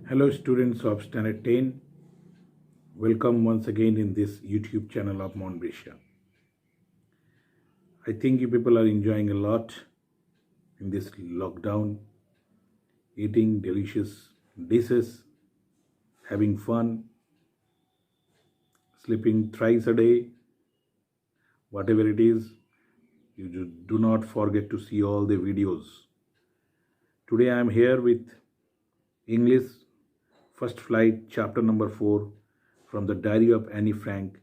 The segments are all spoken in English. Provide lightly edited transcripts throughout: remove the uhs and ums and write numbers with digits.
Hello students of Standard 10. Welcome once again in this YouTube channel of Mount Brescia. I think you people are enjoying a lot in this lockdown, eating delicious dishes, having fun, sleeping thrice a day, whatever it is. You do not forget to see all the videos. Today I am here with English First Flight chapter number 4 from the Diary of Annie Frank.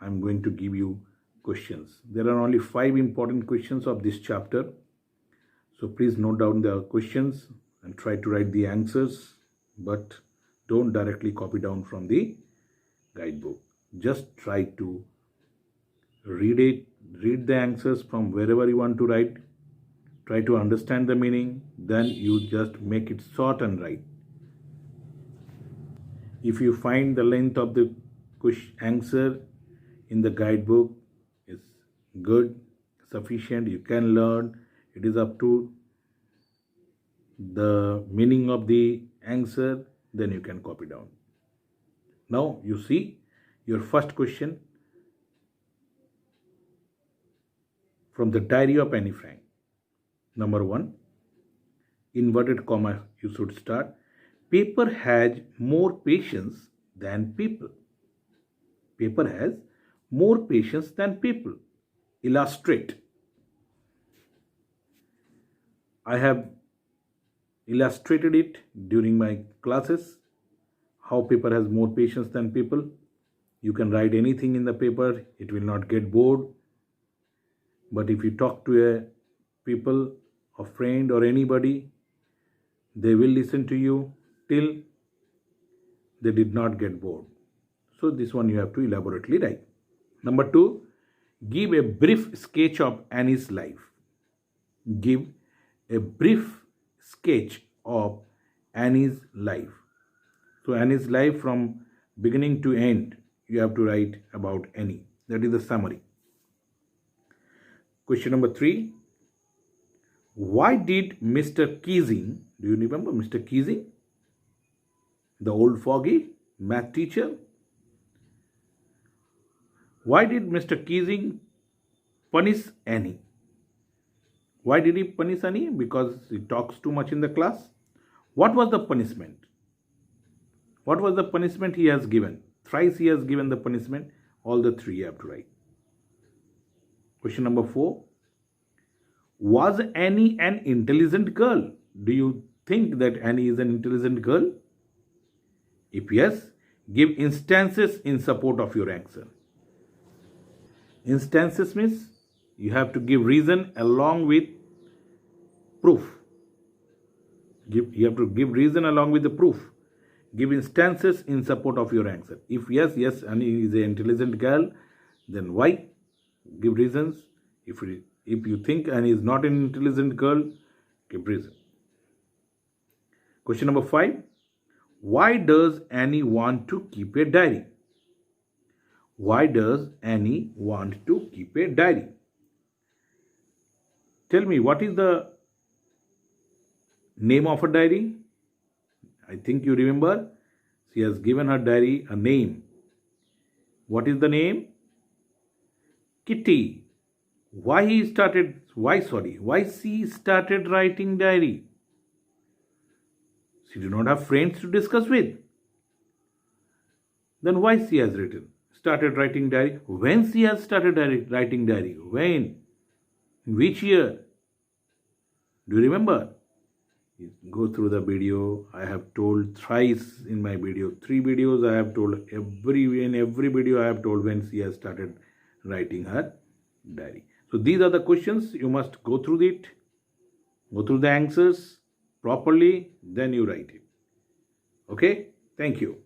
I am going to give you questions. There are only 5 important questions of this chapter. So please note down the questions and try to write the answers, but don't directly copy down from the guidebook. Just try to read it, read the answers from wherever you want to write. Try to understand the meaning, then you just make it short and write. If you find the length of the answer in the guidebook is good, sufficient, you can learn, it is up to the meaning of the answer, then you can copy down. Now you see your first question from the Diary of Annie Frank. Number 1, inverted comma you should start. Paper has more patience than people. Paper has more patience than people. Illustrate. I have illustrated it during my classes, how paper has more patience than people. You can write anything in the paper, it will not get bored. But if you talk to a people, a friend or anybody, they will listen to you till they did not get bored. So this one you have to elaborately write. Number 2, give a brief sketch of Annie's life. Give a brief sketch of Annie's life. So Annie's life from beginning to end, you have to write about Annie. That is the summary. Question number 3, why did Mr. Keesing, do you remember Mr. Keesing? The old foggy math teacher. Why did Mr. Keesing punish Annie? Why did he punish Annie? Because he talks too much in the class. What was the punishment? What was the punishment he has given? Thrice he has given the punishment. All the 3 you have to write. Question number 4. Was Annie an intelligent girl? Do you think that Annie is an intelligent girl? If yes, give instances in support of your answer. Instances means you have to give reason along with proof. You have to give reason along with the proof. Give instances in support of your answer. If yes, Annie is an intelligent girl, then why? Give reasons. If you think Annie is not an intelligent girl, give reason. Question number 5. Why does Annie want to keep a diary? Why does Annie want to keep a diary? Tell me, what is the name of her diary? I think you remember. She has given her diary a name. What is the name? Kitty. Why she started writing diary? She did not have friends to discuss with. Then why she has started writing diary? When she has started writing diary? When? In which year? Do you remember? Go through the video. I have told thrice in my video. 3 videos I have told. In every video I have told when she has started writing her diary. So these are the questions. You must go through it. Go through the answers properly, then you write it. Okay? Thank you.